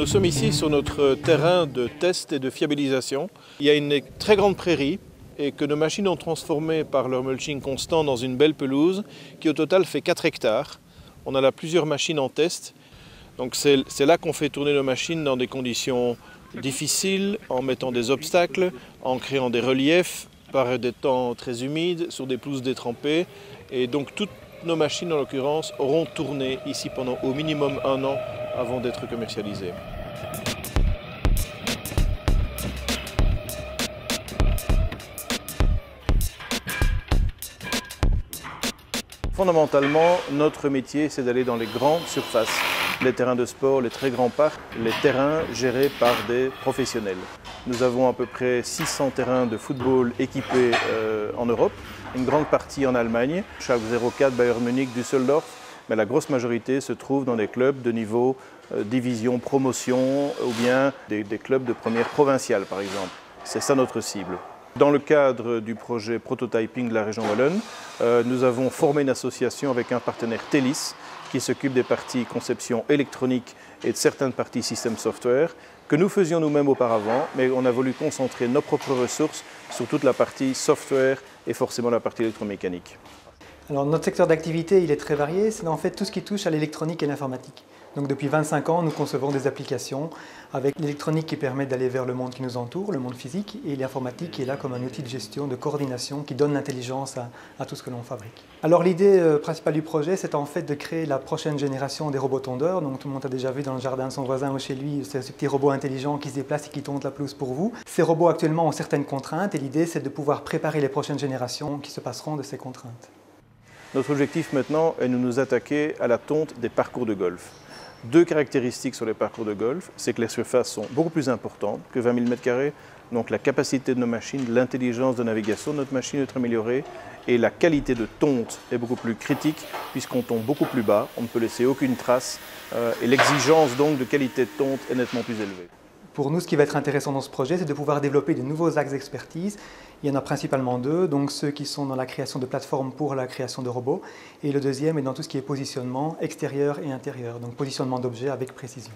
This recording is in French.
Nous sommes ici sur notre terrain de test et de fiabilisation. Il y a une très grande prairie et que nos machines ont transformé par leur mulching constant dans une belle pelouse qui au total fait 4 hectares. On a là plusieurs machines en test. Donc c'est là qu'on fait tourner nos machines dans des conditions difficiles, en mettant des obstacles, en créant des reliefs par des temps très humides, sur des pelouses détrempées. Et donc toutes nos machines en l'occurrence auront tourné ici pendant au minimum 1 an avant d'être commercialisées. Fondamentalement, notre métier, c'est d'aller dans les grandes surfaces, les terrains de sport, les très grands parcs, les terrains gérés par des professionnels. Nous avons à peu près 600 terrains de football équipés en Europe, une grande partie en Allemagne, Schalke 04, Bayern Munich, Düsseldorf, mais la grosse majorité se trouve dans des clubs de niveau division, promotion ou bien des clubs de première provinciale par exemple. C'est ça notre cible. Dans le cadre du projet prototyping de la région wallonne, nous avons formé une association avec un partenaire TELIS qui s'occupe des parties conception électronique et de certaines parties système software que nous faisions nous-mêmes auparavant, mais on a voulu concentrer nos propres ressources sur toute la partie software et forcément la partie électromécanique. Alors notre secteur d'activité, il est très varié, c'est en fait tout ce qui touche à l'électronique et l'informatique. Donc depuis 25 ans, nous concevons des applications avec l'électronique qui permet d'aller vers le monde qui nous entoure, le monde physique, et l'informatique qui est là comme un outil de gestion, de coordination, qui donne l'intelligence à tout ce que l'on fabrique. Alors l'idée principale du projet, c'est en fait de créer la prochaine génération des robots tondeurs. Donc tout le monde a déjà vu dans le jardin de son voisin ou chez lui, c'est ce petit robot intelligent qui se déplace et qui tonde la pelouse pour vous. Ces robots actuellement ont certaines contraintes et l'idée c'est de pouvoir préparer les prochaines générations qui se passeront de ces contraintes. Notre objectif maintenant est de nous attaquer à la tonte des parcours de golf. 2 caractéristiques sur les parcours de golf, c'est que les surfaces sont beaucoup plus importantes que 20 000 m², donc la capacité de nos machines, l'intelligence de navigation de notre machine est améliorée et la qualité de tonte est beaucoup plus critique puisqu'on tombe beaucoup plus bas, on ne peut laisser aucune trace et l'exigence donc de qualité de tonte est nettement plus élevée. Pour nous, ce qui va être intéressant dans ce projet, c'est de pouvoir développer de nouveaux axes d'expertise. Il y en a principalement 2, donc ceux qui sont dans la création de plateformes pour la création de robots, et le deuxième est dans tout ce qui est positionnement extérieur et intérieur, donc positionnement d'objets avec précision.